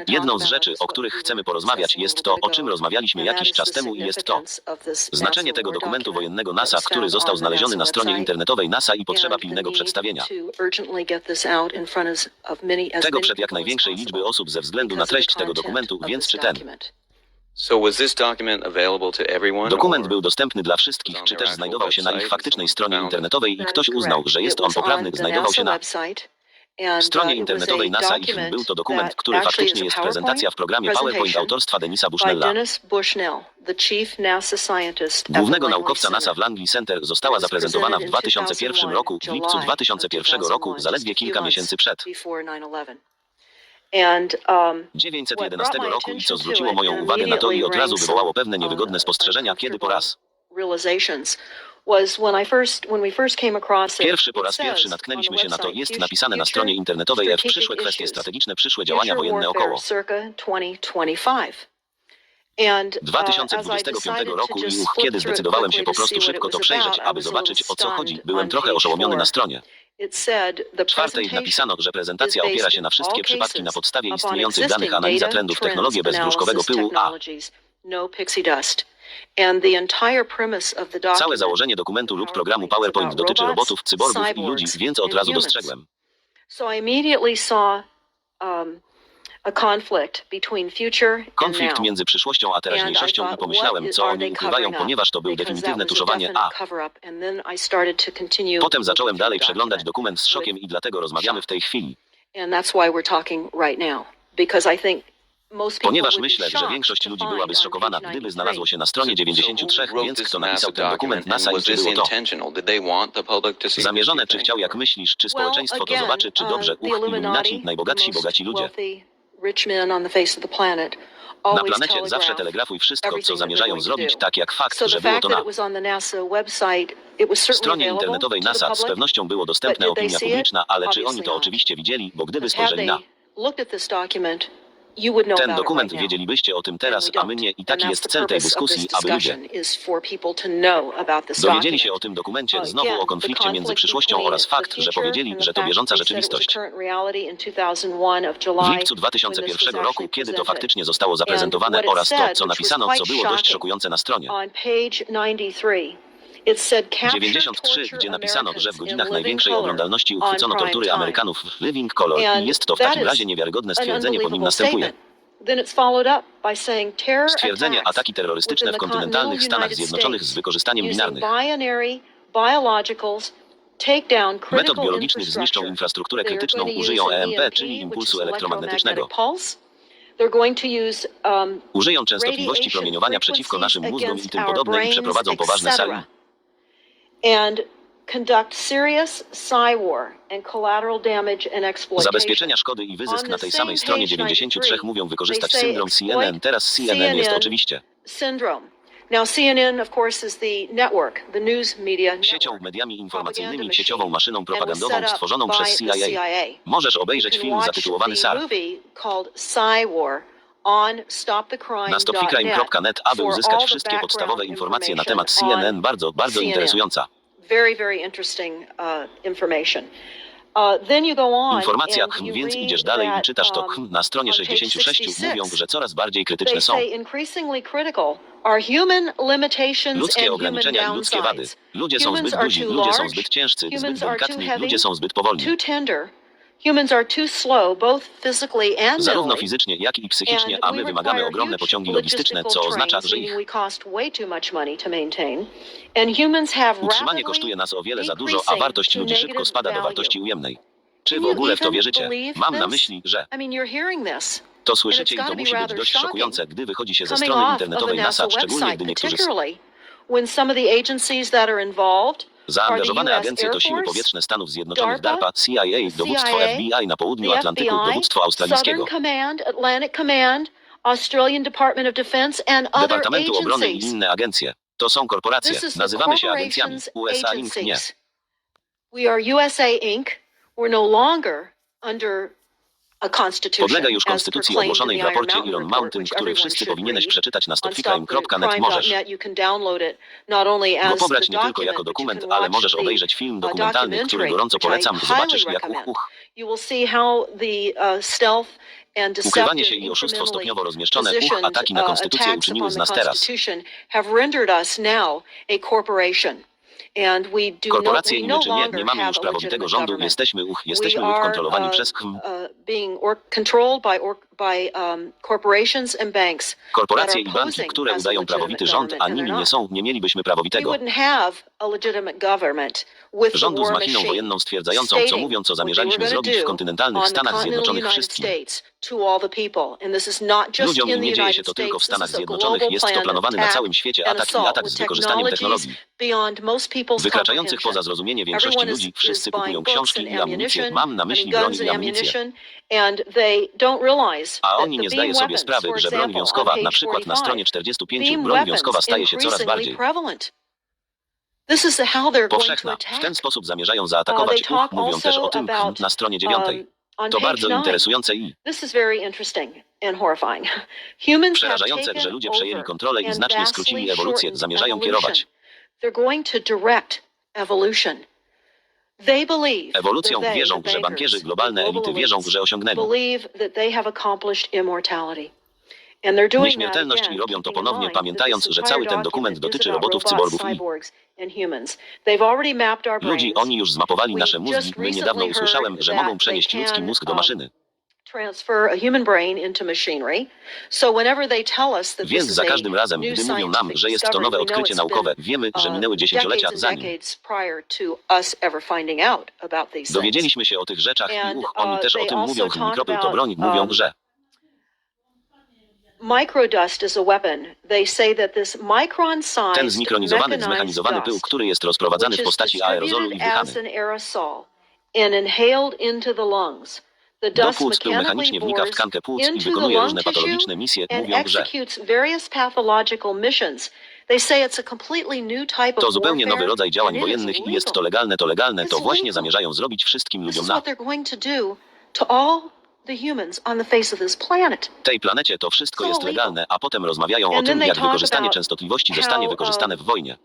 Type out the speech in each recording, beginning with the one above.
Jedną z rzeczy, o których chcemy porozmawiać, jest to, o czym rozmawialiśmy jakiś czas temu i jest to znaczenie tego dokumentu wojennego NASA, który został znaleziony na stronie internetowej NASA i potrzeba pilnego przedstawienia tego przed jak największej liczby osób ze względu na treść tego dokumentu, więc czy ten dokument był dostępny dla wszystkich, czy też znajdował się na ich faktycznej stronie internetowej i ktoś uznał, że jest on poprawny, znajdował się na stronie internetowej NASA i był to dokument, który faktycznie jest prezentacja w programie PowerPoint autorstwa Denisa Bushnella, głównego naukowca NASA w Langley Center, została zaprezentowana w 2001 roku, w lipcu 2001 roku, zaledwie kilka miesięcy przed 911 roku i co zwróciło moją uwagę na to i od razu wywołało pewne niewygodne spostrzeżenia, kiedy po raz pierwszy natknęliśmy się na to, jest napisane na stronie internetowej przyszłe kwestie strategiczne, przyszłe działania wojenne około 2025 roku i kiedy zdecydowałem się po prostu szybko to przejrzeć, aby zobaczyć, o co chodzi, byłem trochę oszołomiony na stronie 4 napisano, że prezentacja opiera się na wszystkie przypadki na podstawie istniejących danych, analiza trendów, technologię bezwróżkowego pyłu, całe założenie dokumentu lub programu PowerPoint dotyczy robotów, cyborgów i ludzi, więc od razu dostrzegłem konflikt między przyszłością a teraźniejszością i pomyślałem, co oni ukrywają, ponieważ to był definitywne tuszowanie, potem zacząłem dalej przeglądać dokument z szokiem i dlatego rozmawiamy w tej chwili. Ponieważ myślę, że większość ludzi byłaby zszokowana, gdyby znalazło się na stronie 93, więc kto napisał ten dokument NASA i czy było to zamierzone, czy chciał, jak myślisz, czy społeczeństwo to zobaczy, czy dobrze, iluminaci, najbogatsi, bogaci ludzie na planecie zawsze telegrafuj wszystko, co zamierzają zrobić, tak jak fakt, że było to na stronie internetowej NASA, z pewnością było dostępne opinia publiczna, ale czy oni to oczywiście widzieli, bo gdyby spojrzeli na ten dokument, wiedzielibyście o tym teraz, a my nie, i taki jest cel tej dyskusji, aby ludzie dowiedzieli się o tym dokumencie, znowu o konflikcie między przyszłością oraz fakt, że powiedzieli, że to bieżąca rzeczywistość. W lipcu 2001 roku, kiedy to faktycznie zostało zaprezentowane oraz to, co napisano, co było dość szokujące na stronie 93, gdzie napisano, że w godzinach największej oglądalności uchwycono tortury Amerykanów w Living Color i jest to w takim razie niewiarygodne stwierdzenie, po nim następuje stwierdzenie ataki terrorystyczne w kontynentalnych Stanach Zjednoczonych z wykorzystaniem binarnych metod biologicznych zniszczą infrastrukturę krytyczną, użyją EMP, czyli impulsu elektromagnetycznego. Użyją częstotliwości promieniowania przeciwko naszym mózgom i tym podobne i przeprowadzą poważne sali. Zabezpieczenia szkody i wyzysk na tej samej stronie 93 mówią wykorzystać syndrom CNN. Teraz CNN jest oczywiście siecią, mediami informacyjnymi, sieciową maszyną propagandową stworzoną przez CIA. Możesz obejrzeć film zatytułowany SAR na stopficrime.net, aby uzyskać wszystkie podstawowe informacje na temat CNN. Bardzo, bardzo interesująca informacja, więc idziesz dalej i czytasz to. Na stronie 66 mówią, że coraz bardziej krytyczne są ludzkie ograniczenia i ludzkie wady. Ludzie są zbyt duzi, ludzie są zbyt ciężcy, zbyt delikatni, ludzie są zbyt powolni. Zarówno fizycznie, jak i psychicznie, a my wymagamy ogromne pociągi logistyczne, co oznacza, że ich utrzymanie kosztuje nas o wiele za dużo, a wartość ludzi szybko spada do wartości ujemnej. Czy w ogóle w to wierzycie? Mam na myśli, że to słyszycie i to musi być dość szokujące, gdy wychodzi się ze strony internetowej NASA, szczególnie gdy niektórzy zaangażowane agencje to siły powietrzne Stanów Zjednoczonych, DARPA, CIA, dowództwo FBI na południu Atlantyku, dowództwo australijskiego, Departamentu Obrony i inne agencje. To są korporacje. Nazywamy się agencjami. USA Inc. nie. Podlega już konstytucji ogłoszonej w raporcie Iron Mountain, który wszyscy powinieneś przeczytać na stopwithcrime.net. Możesz go pobrać nie tylko jako dokument, ale możesz obejrzeć film dokumentalny, który gorąco polecam. Zobaczysz, jak ukrywanie się i oszustwo stopniowo rozmieszczone, ataki na konstytucję uczyniły z nas teraz korporacje i my czy nie mamy już prawowitego rządu, jesteśmy kontrolowani przez korporacje i banki, które udają prawowity rząd, a nimi nie są, nie mielibyśmy prawowitego rządu z machiną wojenną stwierdzającą, co mówią, co zamierzaliśmy zrobić w kontynentalnych Stanach Zjednoczonych wszystkim ludziom i nie dzieje się to tylko w Stanach Zjednoczonych, jest to planowany na całym świecie atak z wykorzystaniem technologii wykraczających poza zrozumienie większości ludzi. Wszyscy kupują książki i amunicję, mam na myśli broń i amunicję. A oni nie zdają sobie sprawy, że broń wiązkowa, na przykład na stronie 45, broń wiązkowa staje się coraz bardziej powszechna. W ten sposób zamierzają zaatakować. Mówią też o tym na stronie 9. To bardzo interesujące i przerażające, że ludzie przejęli kontrolę i znacznie skrócili ewolucję, zamierzają kierować ewolucją. Wierzą, że bankierzy, globalne elity wierzą, że osiągnęli nieśmiertelność i robią to ponownie, pamiętając, że cały ten dokument dotyczy robotów, cyborgów i ludzi. Oni już zmapowali nasze mózgi. Niedawno usłyszałem, że mogą przenieść ludzki mózg do maszyny. Więc za każdym razem, gdy mówią nam, że jest to nowe odkrycie naukowe, wiemy, że minęły dziesięciolecia, zanim dowiedzieliśmy się o tych rzeczach i oni też o tym mówią. Mikropył to broń, mówią, że ten zmikronizowany, zmechanizowany pył, który jest rozprowadzany w postaci aerozolu i wdychany do płuc, pył mechanicznie wnika w tkankę płuc i wykonuje różne patologiczne misje. Mówią, że to zupełnie nowy rodzaj działań wojennych i jest to legalne. To właśnie zamierzają zrobić wszystkim ludziom na tej planecie. To wszystko jest legalne, a potem rozmawiają o tym, jak wykorzystanie częstotliwości zostanie wykorzystane w wojnie.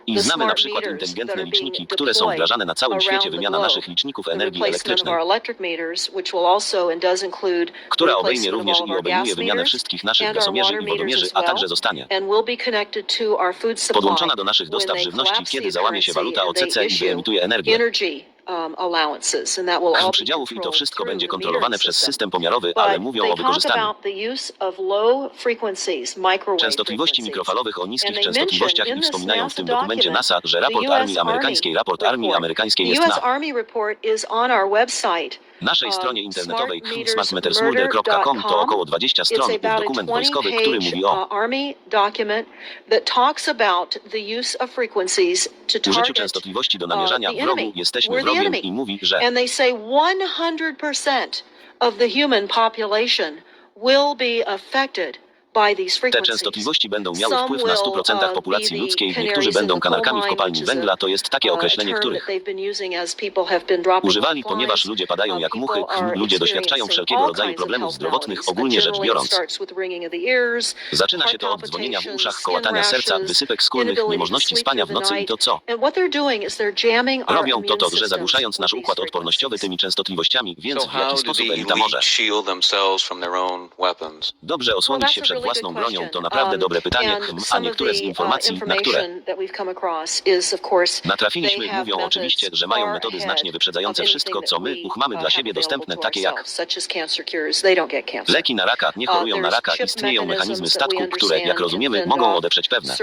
I znamy na przykład inteligentne liczniki, które są wdrażane na całym świecie. Wymiana naszych liczników energii elektrycznej, która obejmie również i obejmuje wymianę wszystkich naszych gazomierzy i wodomierzy, a także zostanie podłączona do naszych dostaw żywności, kiedy załamie się waluta OCC i wyemituje energię przydziałów, i to wszystko będzie kontrolowane przez system pomiarowy, ale mówią o wykorzystaniu częstotliwości mikrofalowych o niskich częstotliwościach i wspominają w tym dokumencie NASA, że raport armii amerykańskiej jest na naszej stronie internetowej smartmetersmurder.com. To około 20 stron. Dokument wojskowy, który mówi o użyciu częstotliwości do namierzania wrogu. Jesteśmy wrogiem i mówi, że te częstotliwości będą miały wpływ na 100% populacji ludzkiej. Niektórzy będą kanarkami w kopalni węgla. To jest takie określenie, których używali, ponieważ ludzie padają jak muchy. Ludzie doświadczają wszelkiego rodzaju problemów zdrowotnych, ogólnie rzecz biorąc. Zaczyna się to od dzwonienia w uszach, kołatania serca, wysypek skórnych, niemożności spania w nocy i to co robią, to że zagłuszając nasz układ odpornościowy tymi częstotliwościami. Więc w jaki sposób elita może dobrze osłonić się przed własną bronią? To naprawdę dobre pytanie, a niektóre z informacji, na które natrafiliśmy, mówią oczywiście, że mają metody znacznie wyprzedzające wszystko, co my mamy dla siebie dostępne, takie jak leki na raka. Nie chorują na raka, istnieją mechanizmy statku, które, jak rozumiemy, mogą odeprzeć pewne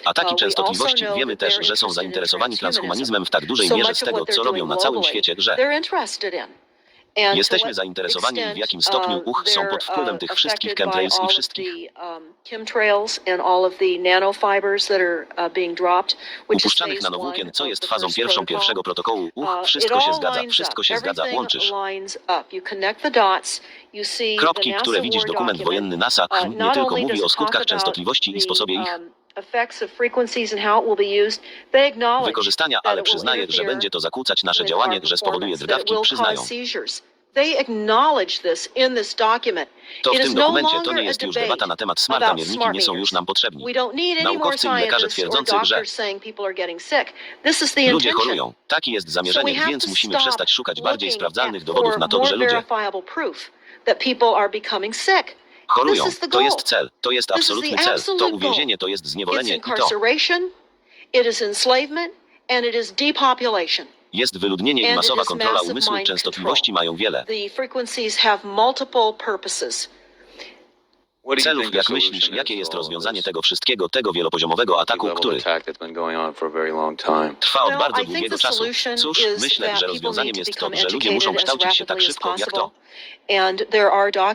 ataki częstotliwości. Wiemy też, że są zainteresowani transhumanizmem w tak dużej mierze z tego, co robią na całym świecie, że jesteśmy zainteresowani i w jakim stopniu są pod wpływem tych wszystkich chemtrails i wszystkich upuszczanych nanowłókien, co jest fazą pierwszego protokołu. Wszystko się zgadza, łączysz kropki, które widzisz. Dokument wojenny NASA nie tylko mówi o skutkach częstotliwości i sposobie ich wykorzystania, ale przyznaje, że będzie to zakłócać nasze działanie, że spowoduje drgawki, przyznają. To w tym dokumencie to nie jest już debata na temat smarta, mierniki nie są już nam potrzebni. Naukowcy i lekarze twierdzący, że ludzie chorują. Taki jest zamierzenie, więc musimy przestać szukać bardziej sprawdzalnych dowodów na to, że ludzie chorują. To jest cel. To jest absolutny cel. To uwięzienie, to jest zniewolenie i to jest wyludnienie i masowa kontrola umysłu. Częstotliwości mają wiele celów. Jak myślisz, jakie jest rozwiązanie tego wszystkiego, tego wielopoziomowego ataku, który trwa od bardzo długiego czasu? Cóż, myślę, że rozwiązaniem jest to, że ludzie muszą kształcić się tak szybko, jak to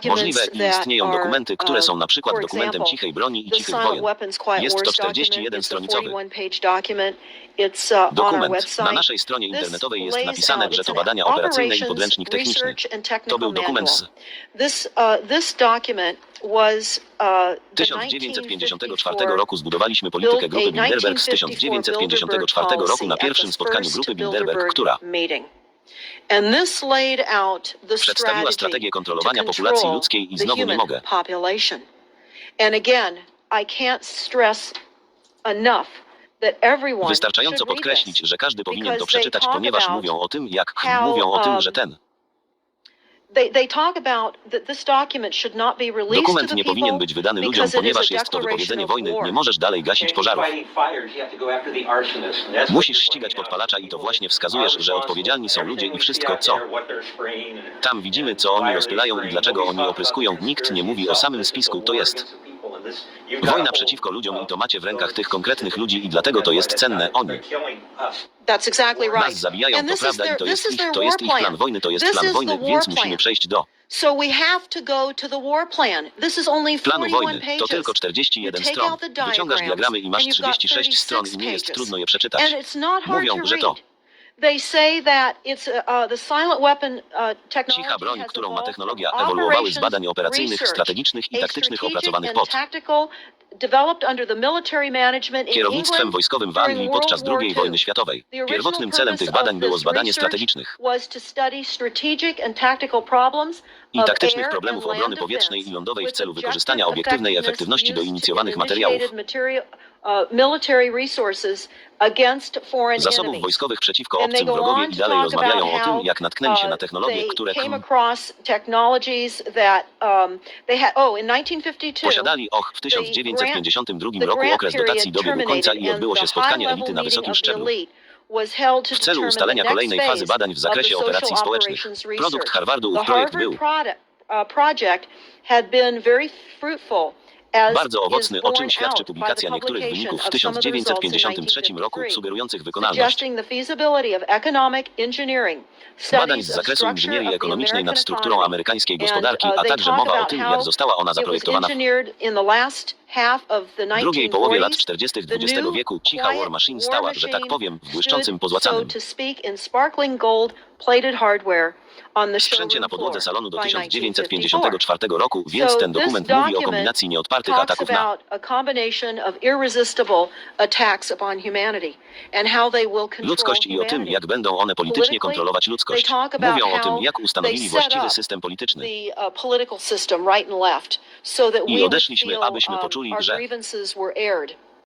możliwe i istnieją dokumenty, które są na przykład dokumentem cichej broni i cichych wojen. Jest to 41-stronicowy dokument. Na naszej stronie internetowej jest napisane, że to badania operacyjne i podręcznik techniczny. To był dokument z 1954 roku. Zbudowaliśmy politykę grupy Bilderberg z 1954 roku na pierwszym spotkaniu grupy Bilderberg, która przedstawiła strategię kontrolowania populacji ludzkiej i znowu nie mogę wystarczająco podkreślić, że każdy powinien to przeczytać, ponieważ mówią o tym, że ten dokument nie powinien być wydany ludziom, ponieważ jest to wypowiedzenie wojny. Nie możesz dalej gasić pożarów. Musisz ścigać podpalacza i to właśnie wskazujesz, że odpowiedzialni są ludzie i wszystko, co tam widzimy, co oni rozpylają i dlaczego oni opryskują. Nikt nie mówi o samym spisku. To jest wojna przeciwko ludziom i to macie w rękach tych konkretnych ludzi i dlatego to jest cenne. Oni nas zabijają, to prawda, i to jest ich plan wojny, to jest plan wojny, więc musimy przejść do planu wojny. To tylko 41 stron. Wyciągasz diagramy i masz 36 stron i nie jest trudno je przeczytać. Mówią, że to cicha broń, którą ma technologia, ewoluowały z badań operacyjnych, strategicznych i taktycznych opracowanych pod kierownictwem wojskowym w Anglii podczas II wojny światowej. Pierwotnym celem tych badań było zbadanie strategicznych i taktycznych problemów obrony powietrznej i lądowej w celu wykorzystania obiektywnej efektywności do inicjowanych materiałów zasobów wojskowych przeciwko obcym wrogowie i dalej rozmawiają o tym, jak natknęli się na technologie, które posiadali. W 1952 roku okres dotacji dobiegł końca i odbyło się spotkanie elity na wysokim szczeblu w celu ustalenia kolejnej fazy badań w zakresie operacji społecznych. Produkt Harvardu, ów projekt był bardzo owocny, o czym świadczy publikacja niektórych wyników w 1953 roku, sugerujących wykonalność badań z zakresu inżynierii ekonomicznej nad strukturą amerykańskiej gospodarki, a także mowa o tym, jak została ona zaprojektowana w drugiej połowie lat 40. XX wieku. Cicha War Machine stała, że tak powiem, w błyszczącym, pozłacanym sprzęcie na podłodze salonu do 1954 roku, więc ten dokument mówi o kombinacji nieodpartych ataków na ludzkość i o tym, jak będą one politycznie kontrolować ludzkość. Mówią o tym, jak ustanowili właściwy system polityczny. I odeszliśmy, abyśmy poczuli, że